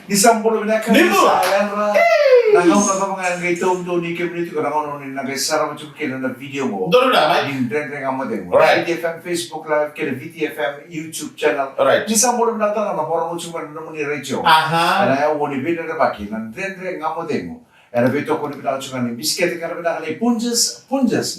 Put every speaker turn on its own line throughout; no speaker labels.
Disambolo binaka
Nimo.
sayang ra. Nangaw na mga ngaitong do ni community ko nangaw ni nagasara mo chukin na video mo.
Doon na, Mike.
Din nga mo din.
Right.
VTFM Facebook Live, kaya VTFM YouTube channel.
Right.
Disambolo binaka na parang mo chuman na mo ni radio.
Aha.
Ana woni bina na baki nan nga mo din mo. Era beto ko ni binaka chuman ni biscuit ka na binaka ni punjas.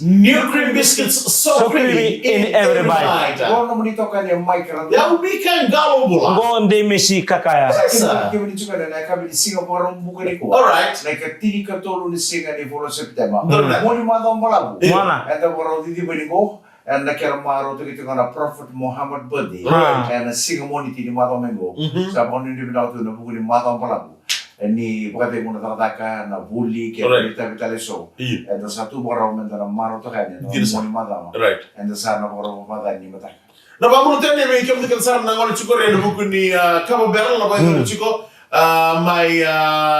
New cream biscuits, so creamy in every bite.
Ko na mo nito kanya mic ra.
Ya weekend galo bula.
Gonde Messi kakaya.
Kaya ni chuman na kami di Singapore ang bukari ko.
Alright.
Like tini ka tolo ni singa ni Polo September.
Doon na.
Mo ni madam malabu.
Mana?
And the world di bani ko. And nakira maro to gitu kana Prophet Muhammad birthday.
Right.
And singa mo ni tini madam mengo. Sa mo ni binaw to na bukari madam malabu. Ni pagkatay mo natataka na bully kaya kita leso.
Iya.
And satu orang men na maro to kanya no mo ni madam.
Right.
And sa na orang madam ni mataka.
Na bamu tene me kem de kansar na ngol chiko re no ni kama beral na ba chiko my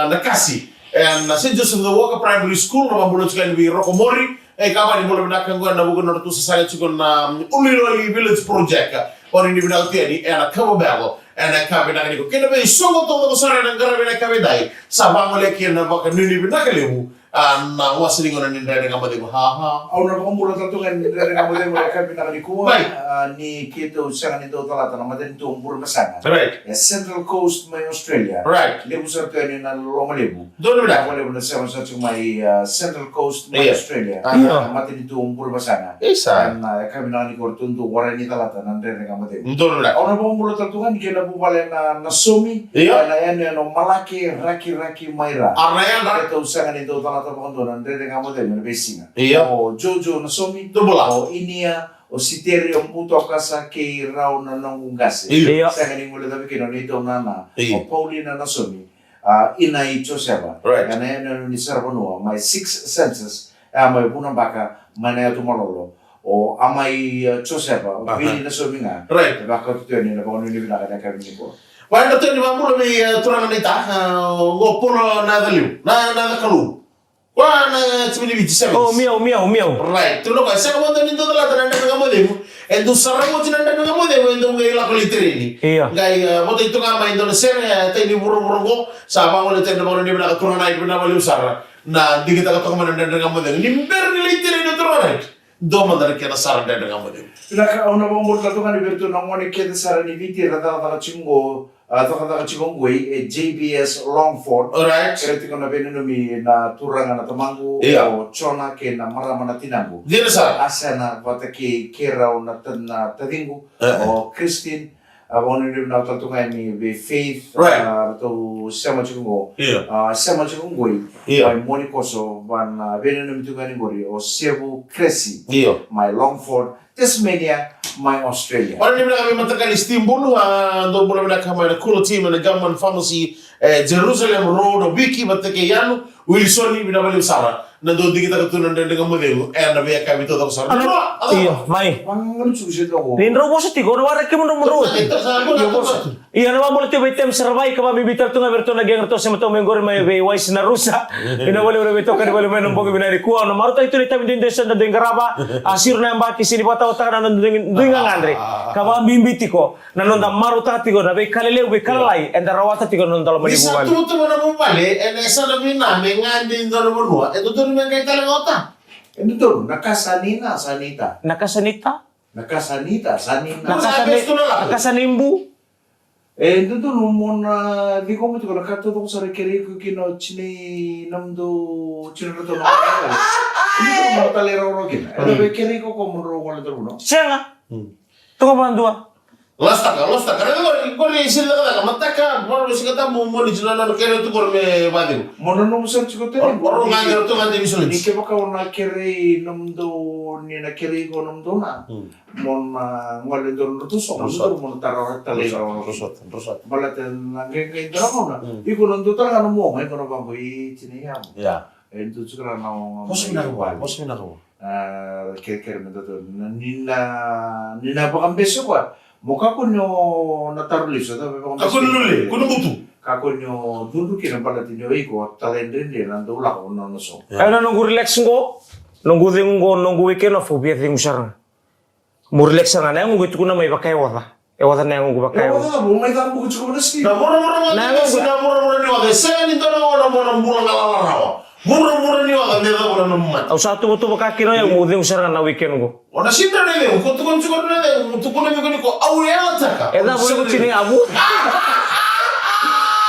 nakasi and St. Joseph the Walker Primary School na bamu chiko ni Rokomori kama ni bolo na kangwa na bugo na tu sa chiko na Uliroli Village Project or ni bina tiani and kama beral and kama na ni ko kena be songo to sara na ngara bina kama dai sa bangole kena ba ka ni bina kalebu na wasili ngona ni ndare ngama de ha.
Au na pamula tatu kan dari kamu dia mulai kan pindah di kuah
Baik.
ni kita usaha ni tahu talata nama dan itu umpur masana.
Right.
Central Coast my Australia.
Right.
Lebu satu ni na loma lebu.
Doon na.
Aku lebu na sama satu my Central Coast my
Iya.
Australia.
Iya.
Mati itu umpur masana.
Isa.
Dan kami nang ni kortun tu warna ni talata nan dari kamu dia.
Doon na.
Au na pamula tatu kan kena bupale na sumi.
Iya.
Na yan no malaki raki maira.
Arnayan na.
Kita usaha ni tahu talata pun nan dari kamu dia mana besinga.
Iya.
O Jojo na somi.
Dubula.
O inia o siterio mputo kasa ke rau na nangungase.
Iya.
Sa ngani mula tabi kino nito nana.
Iya.
O Paulina na somi. Ina ito seba.
Right.
Yana yana ni sarbanua. My six senses. May punang baka manaya tumalolo. O amay choseba. O pili na somi nga.
Right.
Baka tutuyo ni na baka nini binaka na kami ko.
Why not ni mamuro may turangan ita go polo na daliw na kalu. Wa na tsibini biti sa.
Oh, miau.
Right. Tulo ka sa mo nito dala tanan na ngamode mo. E do saramo tinanda na ngamode mo endo ngai la koliteri.
Iya.
Ngai mo ito nga ma endo na sere tay ni buru go sa ba mo lete mo ni bina ka turangan ay bina mo sara na digita ka to man na ngamode. Limber ni literi na turangan. Do man dar kena sara na ngamode.
Pinaka una bombol tatu kan ibertu nangone kete sara ni viti rata rata chingo. Taka Chigongway, JBS Longford.
Alright.
Kereti kono benumi na turanga na tamangu
Iya.
o chona ke na marama na tinangu.
Dino sa.
Asa na wata ke kerau na tadingu o Christine. Abang ni na tatungan ni be Faith.
Right.
To sama Chigongo.
Iya.
Sama Chigongway.
Iya.
My Monikoso van benumi tugani gori o Cebu Cressy.
Iyo.
My Longford. Tasmania. My Australia.
Orang ni kami matakan Istanbul, do bola na kami na cool team na government pharmacy Jerusalem Road Wiki matake yanu Wilson ni binabali usara na do di kita ketunan dengan model na biya kami to sara.
Iya, mai.
Wangan susi to.
Lindro mo sa tigo, nawara ke mo
Ito sa ako na.
Iya naman mo ti betem servai ka mami bitar tunga berto na geng to sa mato mengor may be wais na rusa. Ina wala wala beto kan wala menon bogo binari kuwa no maruta itu ni tabi din desa na dengaraba asir na mbaki sini bata utak na dunga ngandre. Kama bimbiti ko nanonda maruta tigo na be kalele be kalalai enda rawata tigo nonda lo mali
Bisa
buwal.
tu mana mo pale esa na bina mengandin do mo no. Ito to men kay talangota.
Ito to, nakasanina, sanita.
Nakasanita?
Nakasanita, sanina.
Nakasanimbu?
Ito to, muna, di ko mo ito, nakatuto ko sa rekiri ko kino, chini, namdo, chinarato na kaya. Hindi ko mga talero gina. Ito, rekiri ko kung muro ko lang no?
Siya nga. Tunga ba ang dua?
Lasta ka. Ko ni sila ka mataka, mo si kata mo ni sila na kaya to ko me badi.
Mono no mo sa chikote.
Oro nga ngero to nga di bisul.
Ni ke baka na kiri namdo, ni na kiri ko namdo na. Mon ngwale do no to so, mo taro talero.
Rosot.
Balaten nangeng drama na. Iko nando talaga no mo, may kono bang ko itiniyam.
Ya.
Ito siguro na
Mos minako.
Kira-kira na to. Nina bakang beso ko. Mukha ko nyo natarulis.
Ako nululi, kuno butu.
Kako nyo dudukin ang palatin nyo iko. Talendrin din, nandula ko na naso.
Ay na nunggu relax ngo. Nunggu weekend na phobia ting usar. Mo relax nga na nunggu itu kuna may bakay wala. Ewatan yang gue pakai.
Ewa na bumay ta mo kuchu na ski.
Na mura-mura ni waka. Sen ito na mura ngalalaraw. Mura ni waka nila mura naman.
Au satu betul kaki na yang mudeng usaran na weekend go.
Ona sinta nile, tukun nile, tukun nile ko awela taka.
Eda boleh ko chini abu.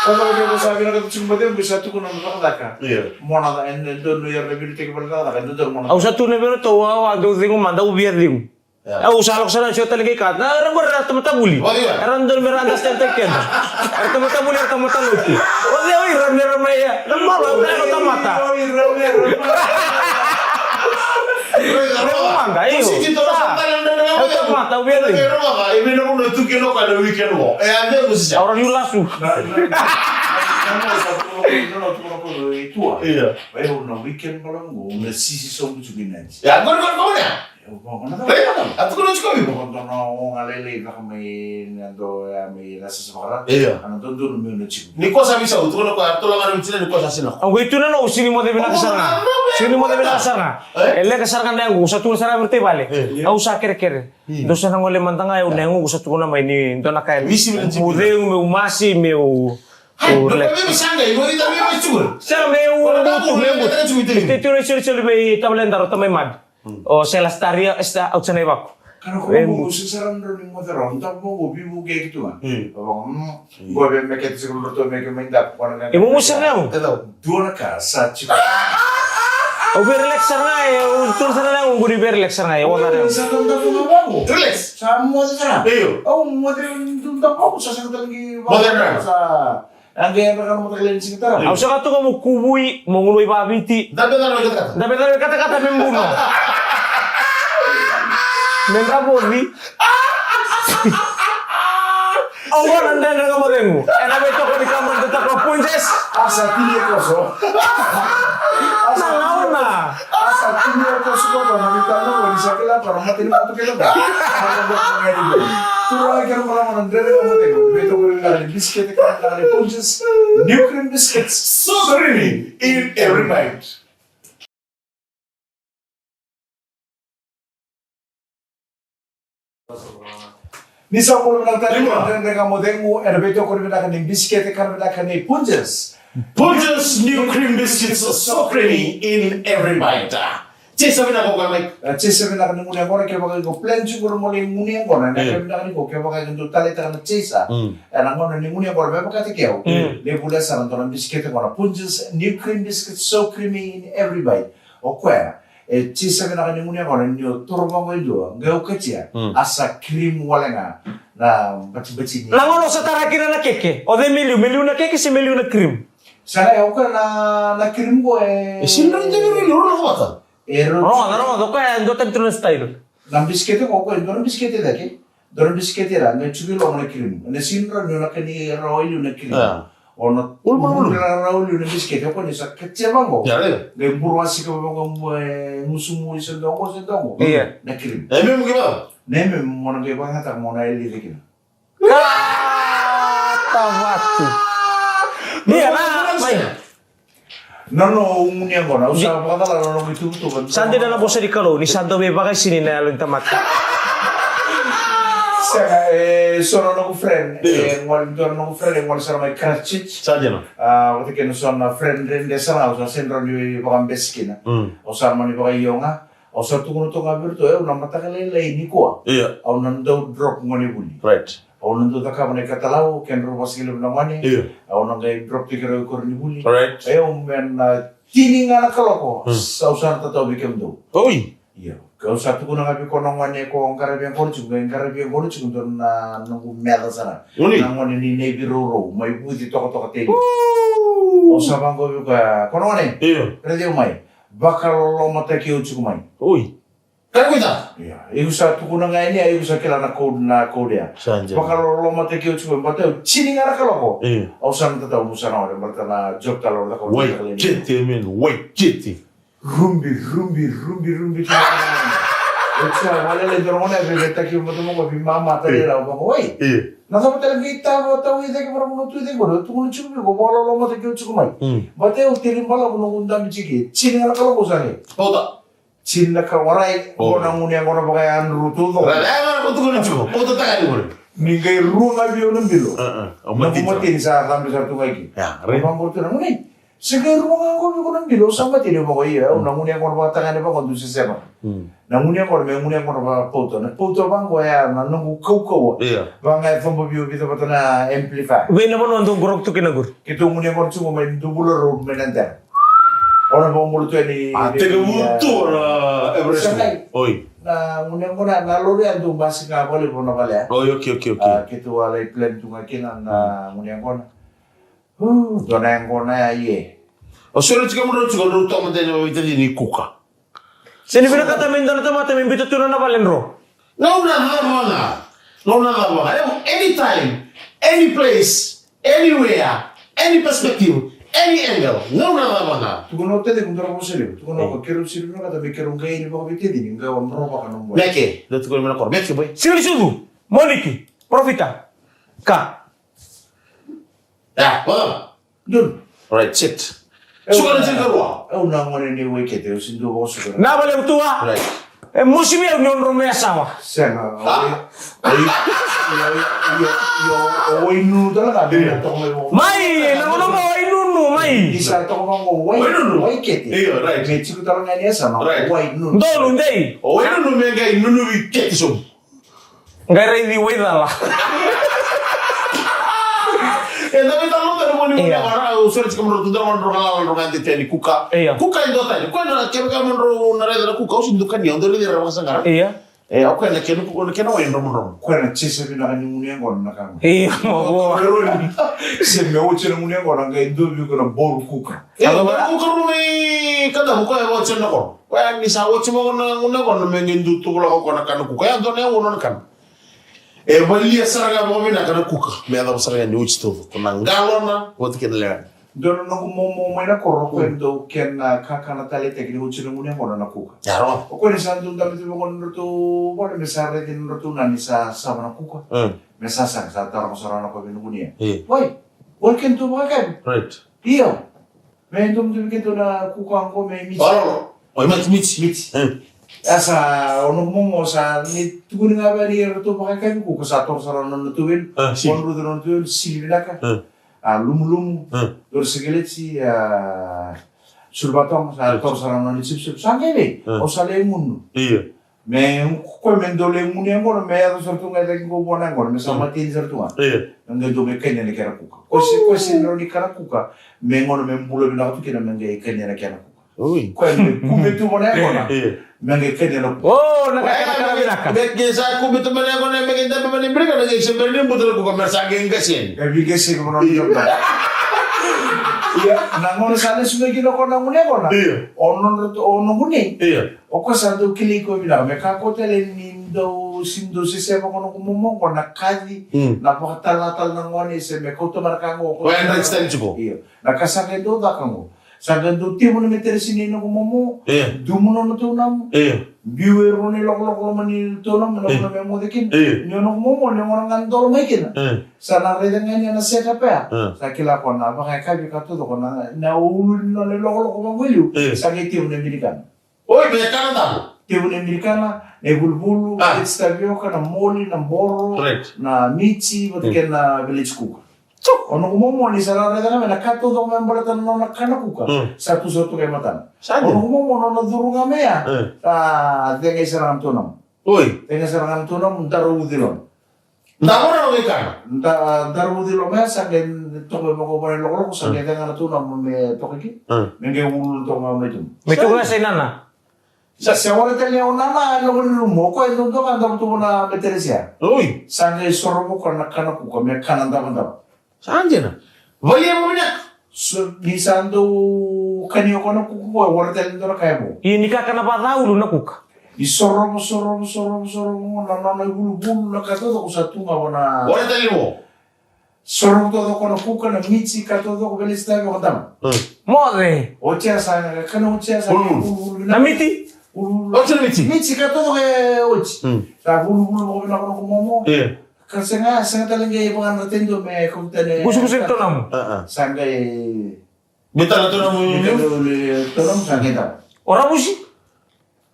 Kalau dia sabi na kuchu ba din bisa tu kuno na ka.
Iya.
Mona da en do no yer lebih tek balda ka do mona.
Au satu nebero to wa do dingo manda ubiar dingo. Au salok sana siya talaga ikat. Na orang gua temata buli. Eran don mera andas tentekken. Temata buli temata luti. Oh dia ira maya. Namma la temata. Manda iyo. Temata ubiar dingo.
Ibi na muna tukino ka na weekend mo. Ande ko siya.
Orang yulasu.
Tua.
Iya.
Vai no weekend malam go na sisi som kuchu ginanti.
Ya, gor ya. At ko nung kami.
Kung no ngalele na kami nando may nasa sa
Iya.
ano doon mo na chico.
Niko sabi sa utro na ko tulangan ng sila niko sa sino.
Ang itu na no sini mo debe nakasarna. Sini mo debe nakasarna. Elle kasarkan na yung sa tulo sana berti bale. Au sa kere. Dosa nang wale mantanga yung nengu sa tulo na may ni do na kael. Mudeu meu masi meu
Kami sanga, ibo dito may chur.
Sa meu Itu curi be tablen daro tamay mad. O se la staria esta outsane bako.
Karena kung mo susaran rin mo daron, tapos mo bibu kayak gitu kan. Gua be meket siguro to meket mindap kung ano.
Imo musar na mo.
Dua na ka sa chico.
O be relax na eh. Tur sana na nguri be relax na eh. Wala na.
Sa tanda ko na bago.
Relax.
Sa mo sa.
Iyo.
Oh, mo din tunda ko sa sa talaga.
Modern.
Sa ang gaya na mo tagalin sing tara.
Au sa kato mo kubuy, mo nguloy babiti.
Dapat na kata.
Dapat kata-kata membuno. Nendra bodi. Awal anda nang kamarengmu. Enak beto ko di kamar tetap ko punjes.
Asa tiye ko so.
Nang na.
Asa tiye ko so ko na mitano ko di sakila para matin mo to kelo ba. Ano ba ko ngadi ko. Turo ay kan mala man ndere ko mote ko. Beto ko rin na biscuit ka na punjes. New cream biscuits.
So creamy in every bite.
Nisa ko lang tayo ndere ka mote mo. Ano beto ko rin na kan biscuit ka na kan punjes.
Punches new cream biscuits so creamy in every bite. Sabi na ko kamay.
Chesa na kan ngunya ko kaya baka ko plan siguro mo yung ngunya ko na kaya na ko kaya baka yung talita kan chesa. Ana ngono ni ngunya ko ba baka tikeo. Le bula sa ron biscuit ko na punches new cream biscuits so creamy in every bite. O kwa chesa na kan ngunya ko na niyo turma mo ilo ngau kachia asa cream wala nga na baci-baci ni.
Nangono sa tarakina na keke. O de miliu na keke si miliu na cream.
Sana ya ko na cream ko
Sinran tayo ni loro ko ta.
No, doka ando tanto style.
Nam biscuit ko ko doon biscuit dake. Doon biscuit ra na chugilo na cream. Na sinra no na kani roil na cream. Ono ulma na roil na biscuit ko ni sa ketse bango.
Ya le.
Le burwasi ko bango musumu isa dongo sa dongo.
Iya.
Na cream.
Eh memo gimana?
Neme mo na ke banga ta mo na eli dake.
Kata waktu. Iya na, main.
No, umunya ko na. Usa pa kala no gitu to.
Sandi na bosa di kalo, ni Santo be bagay sini na alun tamat.
Sono no friend. Wal no friend wal sa may Karachic.
Saja no.
Wati ke no sono friend rende sa na sendro ni bakang beskina. O sa man ni bakay yonga. O sa tukuno to nga birto na matakale lay ni ko.
Iya.
O nando drop ngoni buli.
Right.
O nando ta ka man katalaw ken ro wasigilo na mani.
Iya.
O nang gay drop tikero ko ni buli.
Right.
Ayo men tininga na kaloko. Sa usan ta to bikem do.
Oi.
Iya. Kau satu kuna ngapi kono ngane ko ngarabian kono chung ngarabian kono chung don na nungu mela sana.
Uni.
Nangone ni nebi roro mai buti toko teli. O sabang ko ka kono ngane.
Iya.
Radio mai. Bakal lo mata ki uchu mai.
Oi. Kan kita.
Iya. Iku satu kuna ngane iku sakila na dia.
Sanja.
Bakal lo mata ki uchu mai. Bata chini ngara kaloko.
Iya.
O san tata musana ore berta na job talo da ko.
Wait, kitty men, wait, kitty.
Rumbi. Ucha wale le dormone bebeta ki mo mo bi mama tare ra ba oi.
Iya.
Na sa hotel kita bota wi de ke mo tu de go tu mo chu ko bolo lo mo te ki chu mai. Bate o tirim bala mo ngunda mi chiki. Chin ala kala ko sane.
Pota.
Chin na ka warai ko na munya ko na ba yan rutu do.
Rada ko tu ko chuko. Pota ta ka ni
Ningai runga bio nambilo.
Mati.
Mati sa sampai satu lagi.
Ya,
Orang bortu nang ni. Segar runga ko bio nambilo sama tini mo iya. Nang unia ko ba tangan ba ko du sistema. Nang unia ko ba foto. Na foto bang ko ya nang kau.
Iya.
Bang ay fombo bio bito patana amplify.
Wei naman untuk gorok tu kinagur.
Kita unia ko cuma main double road menanta. Orang bawa mulut ni.
Tega mutu na Everest. Oi.
Na unia ko na lori antu basi nga boleh pun na pala.
Oh, okay.
Kita wala plan tu ngakina na unia ko na. Dona yang ko na ye.
O solo chika mo chika ro to mate no vita ni kuka.
Sini bila kata minta na mata mimbito tu na balen ro.
No nada banga. Anytime, any place, anywhere, any perspective, any angle. No nada banga.
Tu kono te de kundra ko sele. Tu kono ko kero sele na kata be kero ngai ni ba bite di nga wa mroba kana mo.
Meke, do tu ko me na kor. Meke boy.
Sini sudu. Moniki. Profita. Ka.
Ya, well.
Dun.
Right, sit. Suka na chika ro.
Na ngone ni weke te usindo bo su.
Na bale tua.
Right.
Musim yang nyon rumah sama.
Senga. Yo inu talaga be to mo.
Mai, na ono mo inunu mai.
Isa to mo weke te.
Iya, right.
Me chiku talaga ni esa no.
Right.
Wai nu.
Dolu ndei.
O eno no menga inunu wi ketisum.
Ngai di weda lah.
Tapi kalau tak mau ni orang usul cakap menurut tu orang orang nanti tadi kuka. Kuka itu tadi. Kau nak kira kau menurut nara kuka usin tu kan yang dari dia orang sangar.
Iya.
Aku nak kira kuka nak kira wain rom.
Ko na chise bi na ni munia ko na kan.
Iya, mau.
Se me o chene munia ko na ngai do bi ko na bor kuka.
Kalau kuka rumi kada kuka yang wacana ko. Kau yang ni sawo cuma ko na mengin tu tu kalau kau nak kan kuka yang tu ni yang kan. Balia saraga mo mina kana kuka. Me ada saraga ni uchi to. Kuna ngalona wati kenele.
Dono no mo na ko kwendo ken kakana tale te kini uchi munia ko na kuka.
Yaro.
Ko ni sandu dami tu ko no to bole me sare din no to na ni sa na kuka. Me sa tar mo sarana ko binu munia. Wai. Wal ken to ba kan?
Right.
Iyo. Me ndum tu ken to na kuka ko me mi.
Oh. Oi mati.
Asa ono momo sa ni tugun nga ba ni to pakai ko sa tor sarana no tuwil. Konru do no tuwil silvinaka. Lum dor segeleti sulbatong sa tor sarana ni sip sangele. O sa le mun.
Iya.
Me ko men do le mun yang ko me ado sortu nga de ko bona ko me sa matin sortu.
Iya.
Nga do me kenya ne kera kuka. Ko si no ni kera kuka. Me ngono me mbulo bina tu kena me kenya ne kera kuka.
Oi.
Ko me kubetu bona ko na.
Iya.
Menge kenya no.
Oh, nakakabinaka.
Beke sa ko bitu mali ako na megenda pa mali brika na sa berlin butul ko komersa geng gasin.
Ebi gesi ko no yo. Iya, nangono sana sume kino ko na mune ko na.
Iya.
Ono mune.
Iya.
O ko sa do kili ko bila me ka ko tele nindo sindo sisema ko no kumomo ko na kadi na pakatalatal ng ngone se me ko to markango ko.
Ko en extend ko.
Iya. Nakasake do da kango. Sa gando timo no metere sinino kumomo.
Iya.
Dumuno no to nam.
Iya.
Biwero ni loko mani to nam no me mo dekin. Ni no kumomo ni mo ngandor mai kina. Sa na rede ngani na seta pa. Sa kila ko na ba kay kabi ka to ko na ulu no le loko mangwelu. Sa giti mo Amerikana.
Oi, be Canada.
Timo ni Amerikana ne bulbulu, stavioka na moli na boro na michi botiken na village cook. Ono kumomo ni sa rede ngani na kato do member tan no na kana kuka. Satu satu kay matan. Ono kumomo no duru ngamea. Dengai serangan tunam.
Oi,
dengai serangan tunam daru udilon.
Ndamora no kan.
Daru udilon me sa gen toke mo ko bale lokolo sa gen dengan tunam me toke ki. Menge ul to ma metum.
Metu ga sa nana.
Sa wala tele onana lo ni mo ko endo to kan to na meteresia.
Oi,
Sa gen soro mo ko na kana ku ko me kana ndam.
sanje na. Valia mo na.
So gisando kanyo ko na ku ko wala tele ndo kay mo.
Ini kakana pa tahu na kuka.
Isoro mo na bulu na kato ko sa tunga wana.
Ora tali mo.
Soro todo ko na kuka na mitsi kato ko belista mo kadam.
Mode.
Ocha sa kana ocha sa
Namiti.
Ocha mitsi.
Mitsi kato ko ochi. Sa bulu ko na ko momo. Kasi nga talaga yung mga natendo me kung tane.
Gusto ito namu.
Sanga
Bita na to na mo yun.
Tolong sanga daw.
Ora busi.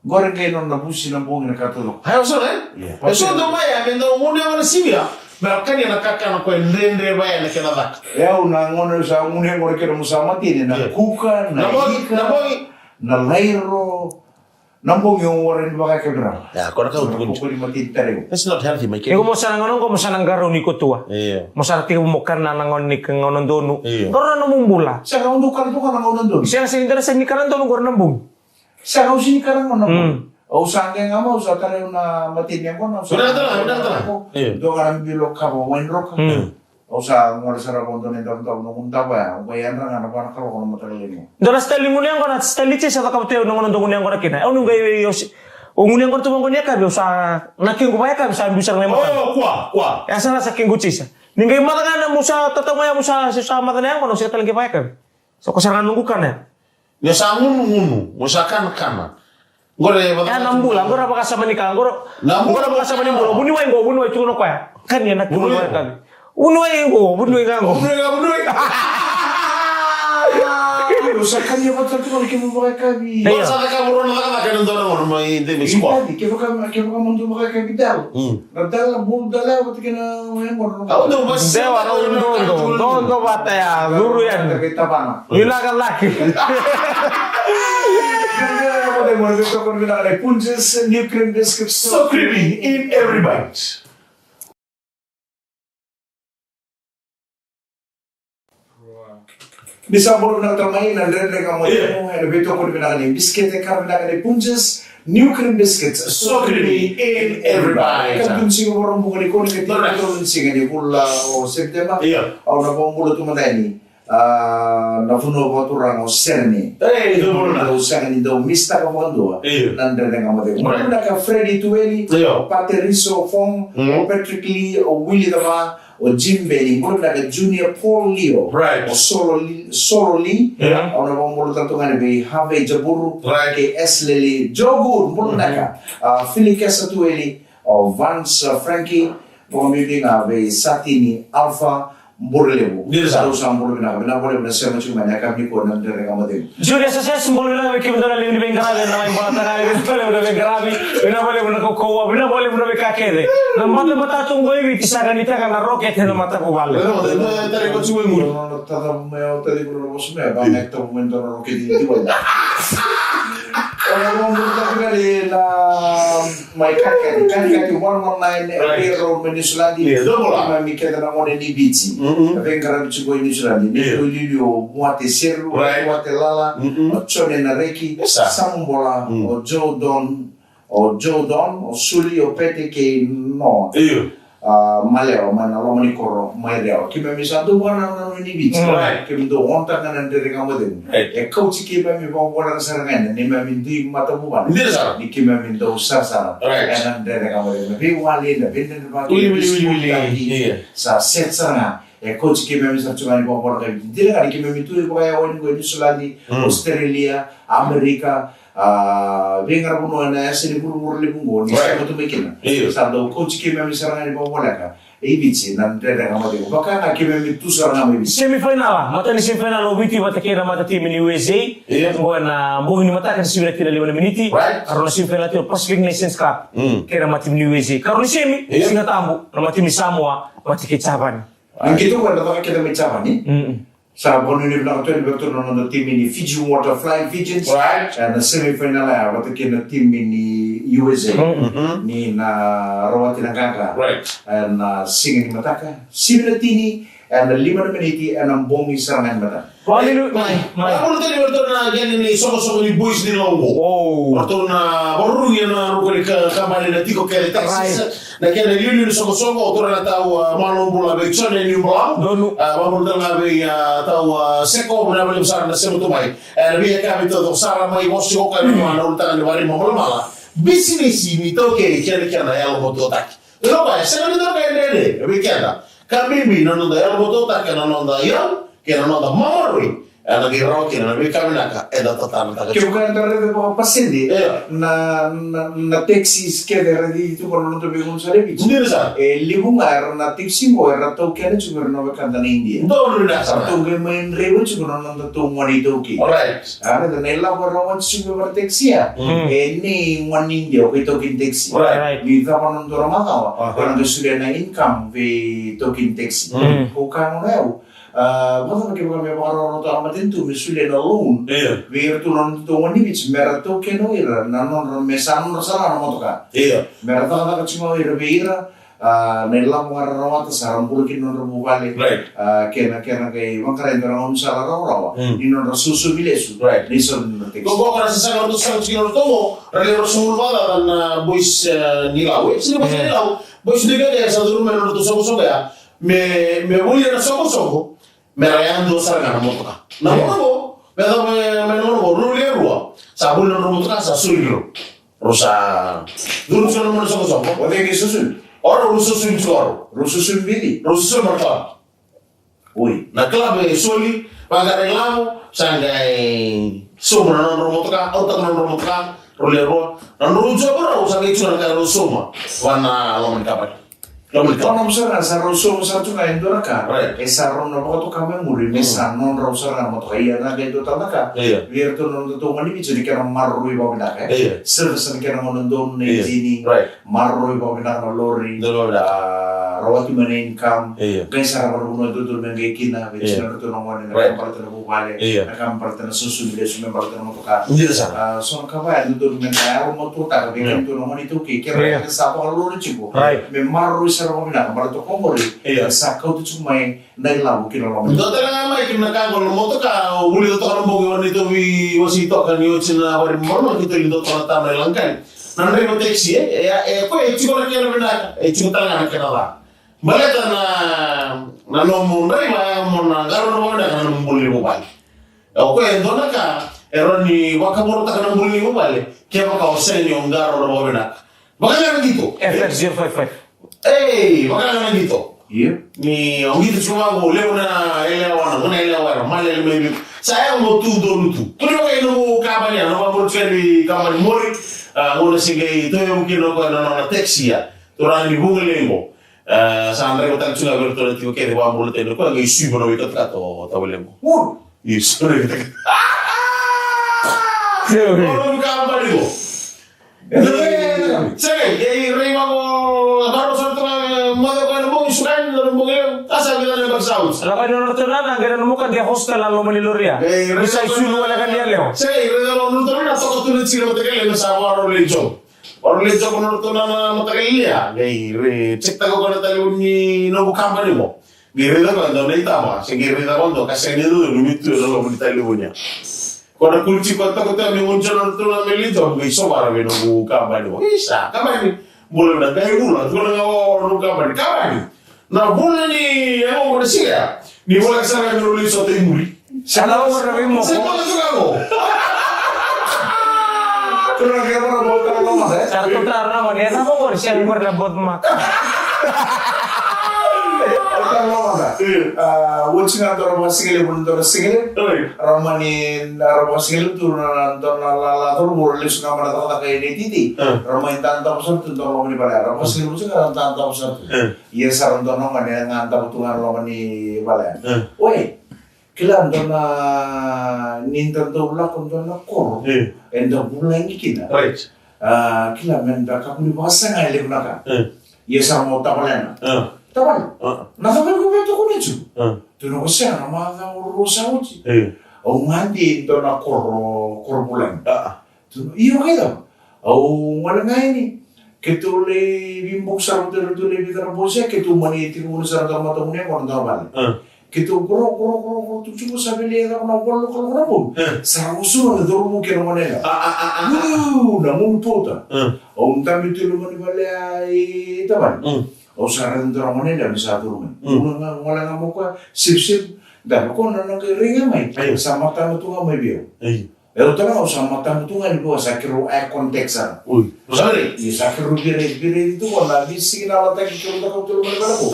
Goreng kayo nung nabusi ng buong nakatulog.
Hayo so eh. So do maya me no mo na sibia. Mereka ni nakaka na ko ndendre ba na kena dak.
Ya unangono sa ngune ngore kira musama tini na kuka na na lairo nambong yung warin baka kebra.
Ya, kau nak kau
Ko di mati tareo.
That's not healthy, my
Iko mo sana ngonon ko mo sana ngaro ni kutua.
Iya.
Mo sana ti mo kan na ngon ni ngonon donu.
Iya.
Garo na mumbula.
Sa kaun dukan to kana ngonon don.
Siya sa interest ni kanan donu garo nambung.
Sa kaun sini karang ngonon. O sange nga mo sa tareo na mati niya ko na.
Benar tala. Iya.
Do karang bilo ka mo wen roka. O sa ngor sa ra kondo ni don don nung taba. O bayan ra nga na para ka ko mo tareo mo.
Dora style mo niyan ko na style che sa kapateo ngonon donu niyan ko na kina. Ano gay Ungunin ko tumong ko niya kabi sa naking ko pa kabi sa bisang lema.
Oh, kuah.
Ya sana sa king gucisa. Ninggay mata na mo sa tatawaya mo sa mata na yan ko no siya talaga pa kabi. So kasarangan nunggu kan ya.
Ya ngunu, musakan kana. Gore ba?
Ya nambulan, gore apa kasama ni kan, gore apa kasama ni bolo. Bunyi wae tuno ko ya. Kan ya nak tuno wae kabi. Bunyi wae kan.
Sa kanya ba tanto ko kimo baka kabi.
Masa ka mo na ka nando na mo hindi mi squad.
Kimo ka mundo baka kabi dal. Radal bul dala wat kina wen ngor.
Ako do mas
Dewa do bata ya, luru yan.
Kita bana.
Ilagan laki.
Punches new cream biscuits so creamy in every bite. Bisa bolu na tramay na rendre ka mo mo and beto ko bina ni biscuit e kar bina ni punches new cream biscuits so creamy in every bite. Kan kunsi ko borong bukan ko ni kita ko singa ni bulla o September. Au na bong bulo tumadani. Na funo ko turang o serni.
Do bolu na
usang ni do mista ka mo do. Nandre ka mo de. Mo na ka Freddy Tueli, Patricio Fong, Patrick Lee o Willie Dama. O Jim Bailey, mo na Junior Paul Leo, o Solo Lee, o na bang tanto nga ni Harvey Jaburu, kay S. Lily, Joe Good, mo na ka, Philly Casatueli, o Vance Frankie, pumamili nga by Satini Alpha Borlebo. Sa usang Borlebo na kami, na siya macam mana kami ko nang dari kami.
Julia sa ses boleh lah kita betul lagi ni bengkarabi na may bola tanah kita boleh bengkarabi, kita boleh kokoa, kita boleh kakek. Na mata tunggu ini tisaran kita kan roket na mata ko balik.
Tadi ko suwe mo.
Tata mo tadi ko ro bosme ba nekto momento na roket di wala. Orang mengurutkan kali na may kakek kan 119 Aero Menuslandi. Kami mikir na mo ni bici. Tapi karena bici ko ni Menuslandi. Ni Lilio muate seru, muate lala, chone na reki, sambola o Joe Don, o Suli o Pete ke no. Maleo mana lo mani koro maireo kime mi sandu wana na ni bici kime do onta kana ndere ngamaden coach kime mi bo wala sarangana ni mi ndi mata buban ni kime mi do sasa kana ndere ngamaden bi wali na binde ba sa set saranga coach kime mi sa chumani bo wala kai dire ngani kime mi tu ko ya woni go ni Sulandi Australia Amerika venga puno na sini buru le bungo ni sa to mekina sa do coach ke me saranga ni bola ka e bici nan dere nga mate baka na ke me tu saranga me bici
semifinal mata ni semifinal obiti mata kira mata tim ni USA ngo na mo ni mata kan sibira tira 5 miniti karena semifinal itu Pacific Nations Cup kira mata tim ni USA karena semi singa tambu na mata tim Samoa mata ke Japan
ang kito ko na kita me Japan ni sa bonu ni blanco ni betul nono tim ni Fiji Water Flying Pigeons and the semifinal ya waktu kena tim ni USA ni na rawati nanganga and singing mataka siminatini and 5 meniti and ang bongi sarangan mata.
Paano
Ako tadi betul na gani ni soko ni boys ni longo. Betul na baru yan na rukuli ka kamali na tiko kaya Texas. Na kaya nilili ni soko otor na tao malong bola be chone ni bola. Mamul na be tao seko na bali besar na semo tumay. And be kami to sara mai mosi ko kami na ulta ni bari mamul mala. Business ni to ke kaya na elo moto tak. Pero ba sa ni to kaya nene be kaya. Kami nono da elo moto tak nono da yo. Que no da mamori nagiraw kina nabi kami naka tatan taga.
Kaya bukan antara itu mga pasyente na taxi skedera di itu kalau nonton bingung sa lebih.
Sendiri sa.
Libung na taxi mo rato kaya juga na kanta na India.
Ito ulo na sa.
Rato kaya main rewo juga na nonton tuh wanita oke.
Alright.
Ada na ilang rawan juga ber taxi ya. Ni one India oke tokin taxi.
Right.
Di kapan nonton orang tahu. Orang kesulitan na income ve tokin taxi. Bukan mau. Basta che abbiamo parlato stamattina tu mi sulle na loan. Ver tu non tu wani bich mera to ke no ira na non mesan no sara no motoka. Mera ta ka chimo ira beira nella muara rawata saram pulkin non ro vale. Kena ke mangkara indra on sala rawa. Ni non susu bilesu. Ni son no te.
Kung kana sa sangar to sa chino to mo, rale rasul bala dan boys nilaw. Sino ba nilaw? Boys diga ya sa dulu menon to so ya. Me voy a so merayando sarga na motoka. Na mono bedo me no no ruwa. Sa bulo no motoka sa suliro. Rosa dulu sono mo so.
Wade ke susu.
Ora ruso sul choro.
Rusu bidi.
Ruso marta.
Ui.
Na club soli pagare lao sangai soma no motoka, auto no motoka, rolero. Na rujo bro sa ke chuna ka rusoma. Wana lo men kapat.
Kalau misalnya sarro so satu nggak itu naka, sarro nopo tu kami muri, misal non rausa nggak mau tuh iya naga itu tahu naka, biar tuh non tuh mani bisa dikira marui bawa naka, servis dikira nonton nih sini, marui bawa naka lori, rawat mana income, kayak sarro baru itu tuh mengenai kina, bicara tuh nongol dengan kapal tuh bale, kapal tuh susu dia semua kapal tuh mau tukar, so kapan itu tuh mengenai mau tukar, biar tuh nongol itu kira siapa lori cipu, memarui sarong na barato komori sa kau tu cuma nai labu kilo labu.
Do tala mai kina ka ko moto ka uli to ka mo ngi to wi wasi to kan yo china bari morno kito lindo to ta na langkan. Nan re mo taxi ko ci ko ke na na ci ta na ka na. Baleta na no mo ndai ma mo na garo no na na mo buli mo bali. Ko endo na ka eroni wakamoro ta na buli mo bali. Ke ba ka o senyo ngaro no mo na. Baka na dito.
FX055.
Baka naman dito. Ni ang dito cuma ko lew na elewana, muna elewana, malel maybe. Sayang mo tudo lutu. Tulo kayo no kabani, ano ba mo tseli kabani mori, ngona sige ito yung kino ko na taxi ya. Turang ni bungle mo. Sa andre ko tag cunga berto na tiyo kaya ba mo teno ko ang isu mo no ito to tawale mo. Isu na kita. Ano kabani ko? Sige, rima ko baru satu mau kan bung sukan bung asa kita nak bersaus.
Kalau kau nonton nana, kau nonton dia hostel lalu meniluria. Bisa isu lu wala kan dia leo.
Sige, kalau nonton nana toko tu ciri matagal na sa waro lejo. Waro lejo ko nonton nana matagal ya. Gay, cek tago ko na tayo ni no company mo. Gire da quando nei tama, se gire da quando kasi ni do lumitu no mo tayo bunya. Kona kulci ko ta ko ta ni unjon nonton na melito, gay so para no company mo. Isa, company boleh dah gaya bulan, tu orang orang kawan kawan. Nah bulan ni yang orang bersih ni boleh kesana nulis soto imuri.
Salah orang remo.
Siapa tu kamu?
Kurang kira orang bawa kalau lama ya.
Satu tarna mana sama orang siapa yang berbot mak.
Kalau lama dah. Wujudnya orang masih belum orang singil. Ramanin orang masih tu nonton lala tu boleh suka mana tahu tak kayak ini titi. Ramain tantau besar tu nonton lama ni pada. Orang masih belum suka tantau besar tu. Iya sarang nonton lama ni ngantau tuhan lama ni pada. Woi, kila nonton Nintendo lah nonton kor. Endo bulan ini kina. Kila menda kakuni bahasa ngai lek naka. Iya sarang mau tapalan. Tapan, nasa ko beto ko nicho. Tuno ko siya na mga urusa uji. O ngandi ito na korbulan. Tuno iyo kayo. O wala nga ini. Ketule bimbok sarang tuloy bitara po siya. Ketumani tingulo sarang tamatang niya kung tawal. Ketu kuro tujuh ko sabi liya ako na wala ko. Sarang usunod na duro mo kaya naman nila. Namun puta. O tami tuloy mo ni bala taban. O sarang duro mo nila bisa turun. Wala nga mo ka sip. Dahil ko na nagringa may. Sa mata mo ito nga may biyo. Pero talaga sa mata mo ito nga libo. Sa kiro konteksa. Sorry. Sa kiro biret ito ko na bisigin na latak kiro na kautulo mo na ko.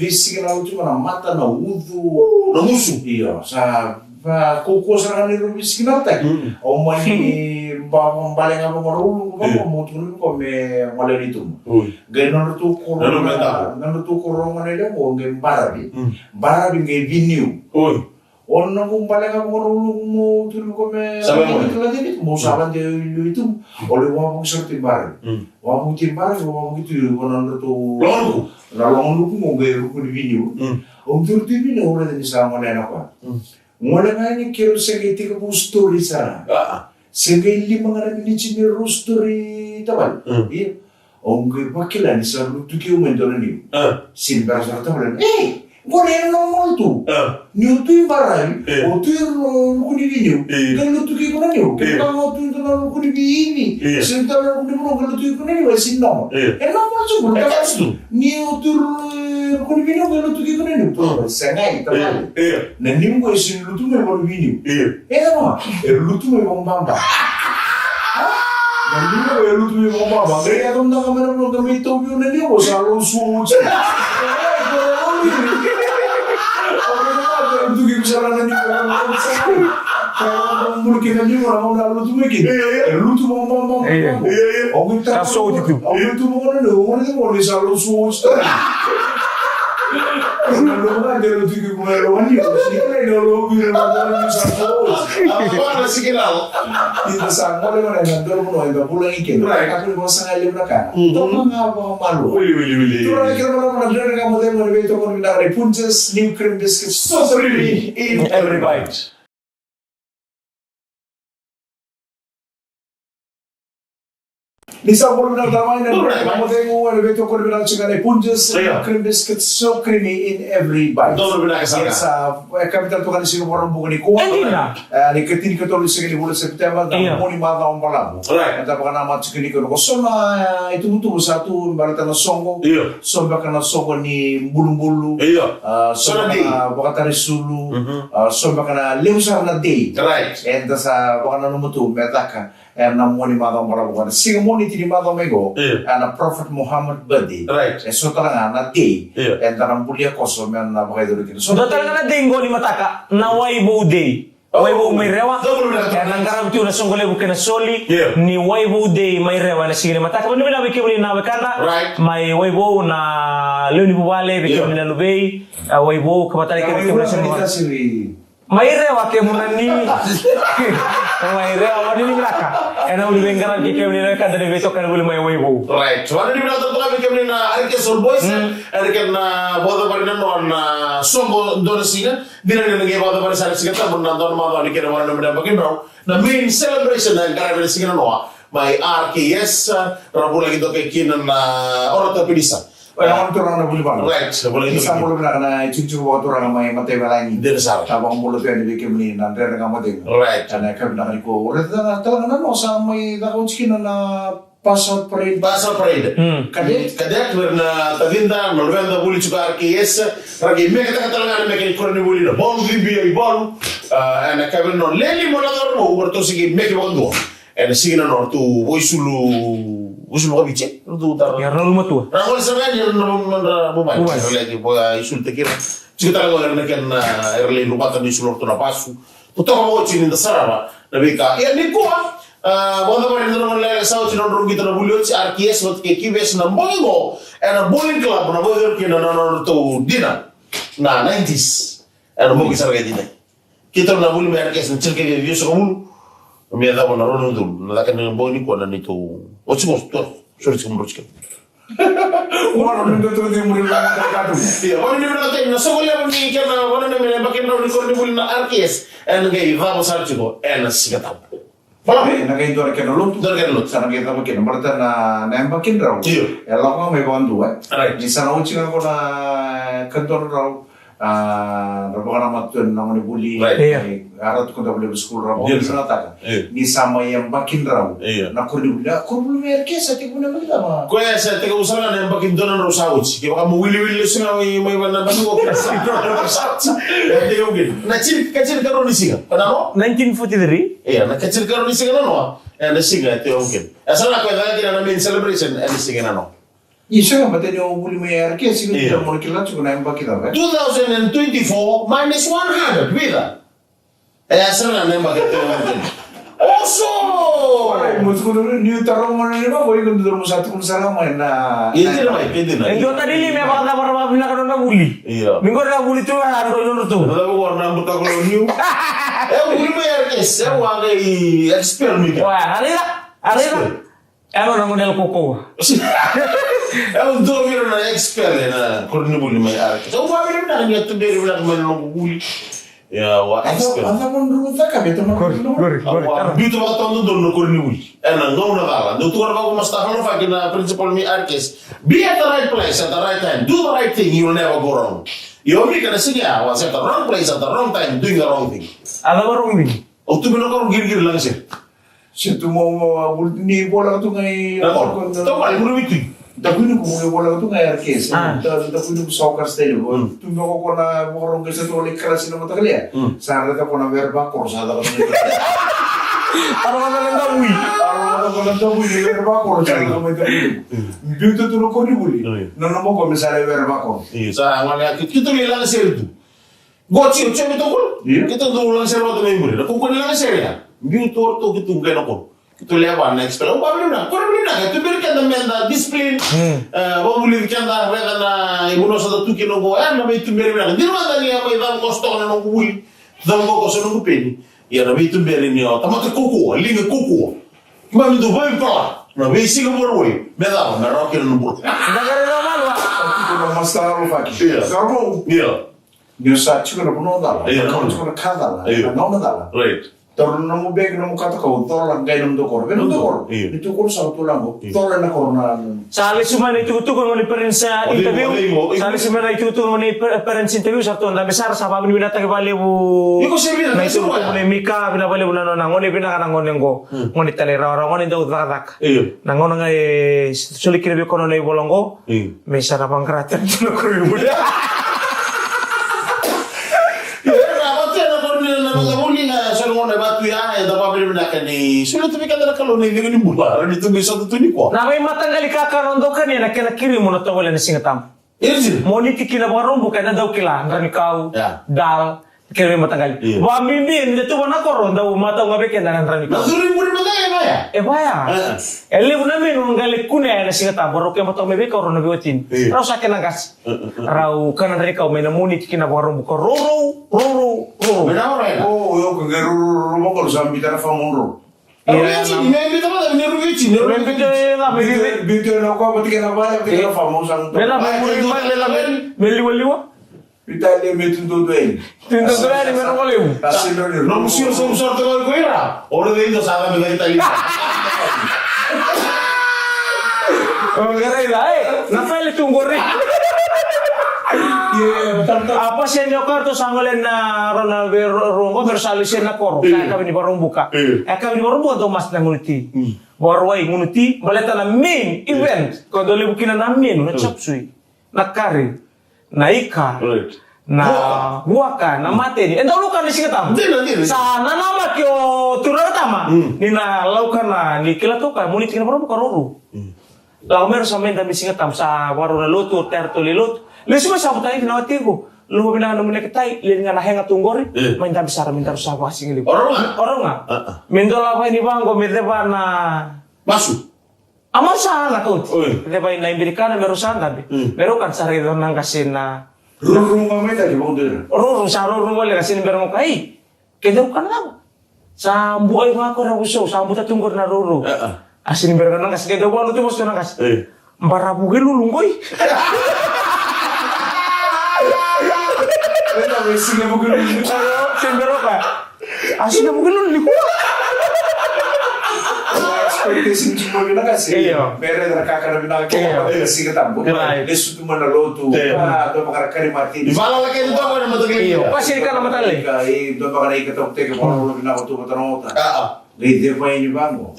Bisigin na uto ko na mata na udo.
Na musu.
Iyo. Sa kukusan ni Rubis kinalta. O mani baling apa marulu ko mo tunu ko me wala dito. Ganon tu ko nanu tu ko manila mo ngem barabi. Barabi ngem vinyo. On na kung baling apa marulu mo tunu ko me itu lagi mo saban de itu oleh wa mo serti bar. Wa mo timbar wa mo gitu ko nanu tu lalong lu mo ngem ko vinyo. Om tu vinyo ora ni sama na ko. Mulai ngani kiro segiti ka story sana. Segay 5 na minutes ni story tabal. Iya. Ongge pakilan sa lutu ki umendo na niyo. Silver sa tabal. Gole normal tu. Niyo tu barai. O tu ko ni niyo. Lutu ki ko na niyo. Kaya mo tu na ko ni bini. Sinta na ko ni mo lutu ko na niyo sin no. Normal tu ko ta. Niyo tu ko ni bini lutu ki ko na niyo. Sangay tabal. Na niyo ko sin lutu me ko bini. Ano? Lutu me bombamba. Na niyo lutu me bombamba. Kaya dum na kamera mo gamit to yun na niyo sa lonso. Lutu ki bisa na niyo ko sa. Kaya mungkin na niyo na lutu me ki. Lutu bombamba. O kita so dito. O lutu mo na niyo, mo sa lonso. Lugar de lutu ki ko na wani. Sikla no lobi na na sa so.
Apa sikilal?
Kita sang mo na na mo na pulang ikin. Ako mo sa ngalim na ka. To mga malu.
Wili.
Tura na kira mo na dre ka mo de mo beto mo na punches new cream biscuits. So sorry in every bite. Lisa por una tamaño como tengo el beto con el chicken de punches cream biscuits so creamy in every bite.
Don't be like
Yes, capital to kan sino porong bukan ni kuha. Ni ketin ke tolu sekali bulan September dan moni mata on palabu. Eta pa kana mat chicken ko so na itu butuh satu barata na songo. So baka na songo ni bulu-bulu. So na baka tari sulu. So baka na leusar na day.
Right.
And sa baka na numutu metaka. And na moni mata on palabu. Singa moni ti mata mego. And a Prophet Muhammad birthday.
Right.
And so talaga na day. And tarang bulia koso men na baka dulu kito.
So talaga na dingo ni mataka na Waibo Day. Waibo may rewa. Kaya nanggaram tiyo na songgole buke na soli. Ni Waibo Day may rewa na sige ni mataka. Pwede na bike muli na wekana. May Waibo na leo ni bubale bike muli na lubei. Waibo kamatali ka bike muli sa mga. May rewa kaya muna ni. May rewa wadi ni milaka. Ena uli benggaran kike muli na kada ni beto kada uli may Waibo.
Right. So ano ni binato ko bike muli na arike sol boys. Arike na bodo pa rin na songo doon singa. Bina ni nagay bodo pa rin sa singa. Tapos na doon mga arike na wala na binabakin bro. Na main celebration na karami na singa na noa. May RKS. Rabu lagi doon kay kinan na orata pilisa.
Orang orang na buliban.
Right. Boleh
Isa mulo na cucu waktu orang may matay malani.
Dinasar.
Tabang mulo tuh yang dibikin ni nanti ada kamu deh.
Right.
Karena kami nak niko. Udah talaga na no sa may dakon skin na pass out parade.
Pass out parade. Kadet na tavinda nolvenda buli chuka RKS. Ragi meka talaga na meka ikon ni buli na bolu bibi ay bolu. Ana kami no leli mo na dormo uberto sige meka bondo. Ana sige na no tu voisulu Usul ka biche, tu tar.
Ya rol matua.
Rangol sebenarnya yang bumai. Lagi boleh isul tekir. Jika tak boleh mereka erle lupa tadi isul orto napasu. Putar mau cini dasar Nabi ka. Ya ni kuah. Bodoh pada orang mulai sahaja cina orang kita nak buliot si RKS buat kekibes na boingo. Ena bowling club na boiler kina na tu dina. Na 90s. Ena mau kisah kayak dina. Kita na buli RKS na cerita kayak biasa kamu. Mia da bona rono dul, na ka na boni ko na nito. O si mos to, sorry si mos ka.
Orang itu tu dia muli lang kadu.
Iya, oni ni na tay na so wala ni ka na wala na mele bakin na ni ko ni buli na RKS. En gay vamos a chico, en sigata.
Pala, na kayo doon kaya nulot.
Doon kaya nulot.
Sana kita makin, berarti na nembakin raw.
Iya.
Ela ko may bandu
Right.
Di sana ucing ako na kantor raw. Rabaka na matun na muni buli.
Right.
Arat ko double school raw.
Iya.
Bisa nataka. Ni sama yang bakin raw. Na kurdi buli. Kurdi buli RKS ati ko na kita ma.
Ko ya sa tega usanga na bakin doon na usawut. Kaya baka mo wili singa may na basu ko. Ya tega ugin. Na kacil karo ni singa. Panamo?
1943?
Iya, na kacil karo ni singa na no. Na singa tega ugin. Asa na ko da kina na main celebration and singa na no.
Isa nga batay niyo buli may RKS siguro mo kilat ko na yung bakit
2024 minus 100 vida. Sana nembak itu mungkin. Oso.
Musuh new tarong mana ni ba? Boy kundo mo satu kung sarang main na.
Itu lah, itu lah.
Endo tadi li me bakal tapar apa bilang kan buli.
Iya.
Minggu na buli tu harus dulu tu.
Lalu warna buta kalau new. Uli bayar kes, wang eksperimen.
Wah, hari lah. Ano na model koko.
Untuk mira na expert na kalau ni buli bayar kes. So wang mira na niya tu dari bilang melong buli. Ya, wah expert.
Anda pun rumah tak kami teman.
Gitu bakal tahu tu dulu kalau ni buli. Enak, nggak nak kalah. Doktor aku mesti kalau fakir na principal mi arkes. Be at the right place at the right time. Do the right thing, you will never go wrong. You only gonna sing ya, was at the wrong place at the wrong time, doing the wrong thing.
Ada baru ni.
O tu bilang kau gir lang sih.
Situ mau ni bola tu ngai.
Tahu kan, guru itu.
Tapi ni kung bola tu ngai arkes. Tapi ni soccer stadium. Tu mau ko na borong kasi tu oleh kelas na mata kali ya. Sarada ka ko na verba ko sa da ko.
Ano ka lang dawi?
Ako lang daw ni verba ko sa da ko mata kali. Dito tu ko ni buli. Nono mo ko misale verba ko.
Iya, sa ngala kita lang sih itu. Gochi, cuma itu kan? Kita tu lang sih waktu ni buli. Kau kau lang sih ya. Biu tu orto kita ngai nako. Kita lewa next pala. Kau beli na? Kau beli na? Itu beri kan menda discipline. Kau beli kan dah reda na ibu nasa tu kino go. Nabi itu beri na. Di mana ni apa itu kosto na nong buli. Dalam kau kosto nong peni. Ya nabi itu beri ni. Tamat koko, linga koko. Kau itu boleh pala. Nabi sih kau boleh. Meda, merah kira nong buli.
Negara normal wa.
Itu nama masalah lu fakir. Kalau
Iya.
dia saat juga na puno dala.
Iya.
Kalau juga na kada la.
Iya.
Na dala.
Right.
Torno na mo beg na mo kata ko torno gay nam do kor. Pero do kor.
Iya.
Itu kor sa tulang ko. Torno na kor na.
Sa alis man itu ko ni parents sa interview. Sa alis man itu ni parents interview sa tuan besar sa pabni binata ke bale bu.
Iko sirbi na
Na itu
semua.
ko ni mika bina bale bu na ngoni bina kana ngoni ngo. Ngoni talera ora ngoni do tak.
Iya.
Na ngono ngai sulikin bi kono nei bolongo.
Iya.
Me sara pangkratan no ko bu.
Batu ya, ada apa beli benda ni? Sudah tapi kan ada kalau ni dengan bulan itu bisa tu ni kuah.
Na may matanggali kaka nondokan ya na kiri mo na to wala na singatam.
Ini
Moni tikila barong bukan na daw kila ngani kau.
Ya.
Dal kiri may matanggali.
Iya.
Wa mimbi ni to wana koron daw mata ngabe ken na ngani kau.
Nasuri pun benda ya.
Baya. Ele buna min ngali kunya na singatam baro ke mata mebe koron na biwatin.
Iya.
Raw sa ken gas. Raw kanan dari kau may na moni tikina barong buko roro.
Benda orang ya.
Oh, yo ko geru mo ko sa bitara fa monro.
Iya. Ini kita mana ni rugi ni.
Mimbi na mimbi.
Bitara na ko pati kana ba bitara fa mo sang.
Bela mimbi bela meli waliwa.
Bitara metin do do en.
Tinto doa ni meron waliwa.
Asilo ni.
No musir sumsor tu kau ira. Orang dia itu salah benda kita ini.
Oh, garay la Napailit yung gori. Apa siya niyo karto sa ngolen na rongo versalis na koro. Kaya kami ni barong buka. Kami ni barong buka to mas na nguniti. Warway nguniti baleta na main event. Ko dole bukina na main na chapsui. Na kari. Na ika. Na huaka na mate ni. Enda lukan ni singatam. Sa nanama kyo turara tama. Ni na laukan na ni kilatoka muniti na barong buka roro. Lau meron sa men dami singatam sa waro na luto terto lilut. Lesma sa tayo kinawati ko. Lu binang naman nakitay, lin nga nahenga tunggori. Main dami sara minta sa wasing ilip. Orang nga. Mendo la pa ni bang ko mete pa na
Masuk.
amor sa na ko. Mete pa na imbirikana meron sa dabi. Meron kan sarili nang kasi na
Rurung mamay tadi bang dito.
rurung sa rurung wala kasi ni meron kay. Kaya ka na. Sa buhay mga ko na gusto, sa buta tunggor na rurung. Asin meron nang kasi kaya daw ano tumos na kasi. Mbarabugi lulunggoy.
Sige mo gano'n.
Sembero ka. Asin na mo ganun, likuwa.
Expectation cuma bina kasi.
Iya.
Mere nakakarabi na kaya sige tambo. Lesu tu mana lotu. Do makarakari mati.
Bala lagi itu apa nama tu
Iyo. Pasir ka na matali.
Kai do makarai katok teke kono bina ko tu katanota. Lide pa ini bango.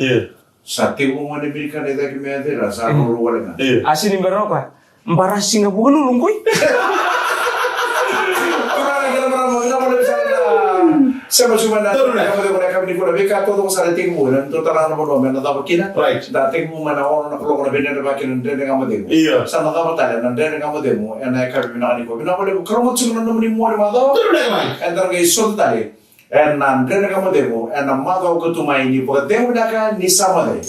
Sa tibo mo ni bilkan ida ki medera sa ro wala na.
Asin ni bero ka. Embarrassing nga bukan lulunggoy.
Sama cuma na kami ni kuna beka todo sa dating mo nan to tarana mo men na dapat kina dating mo man ako na kulo na benen na bakin nan den nga mo demo sa na dapat tala nan den nga mo demo en ay kami na ani ko bina mo karon mo siguro na mo ni mo ma daw andar ga isul tali and nan dena kama demo and na maga ko tumai ni boga demo daka ni sama de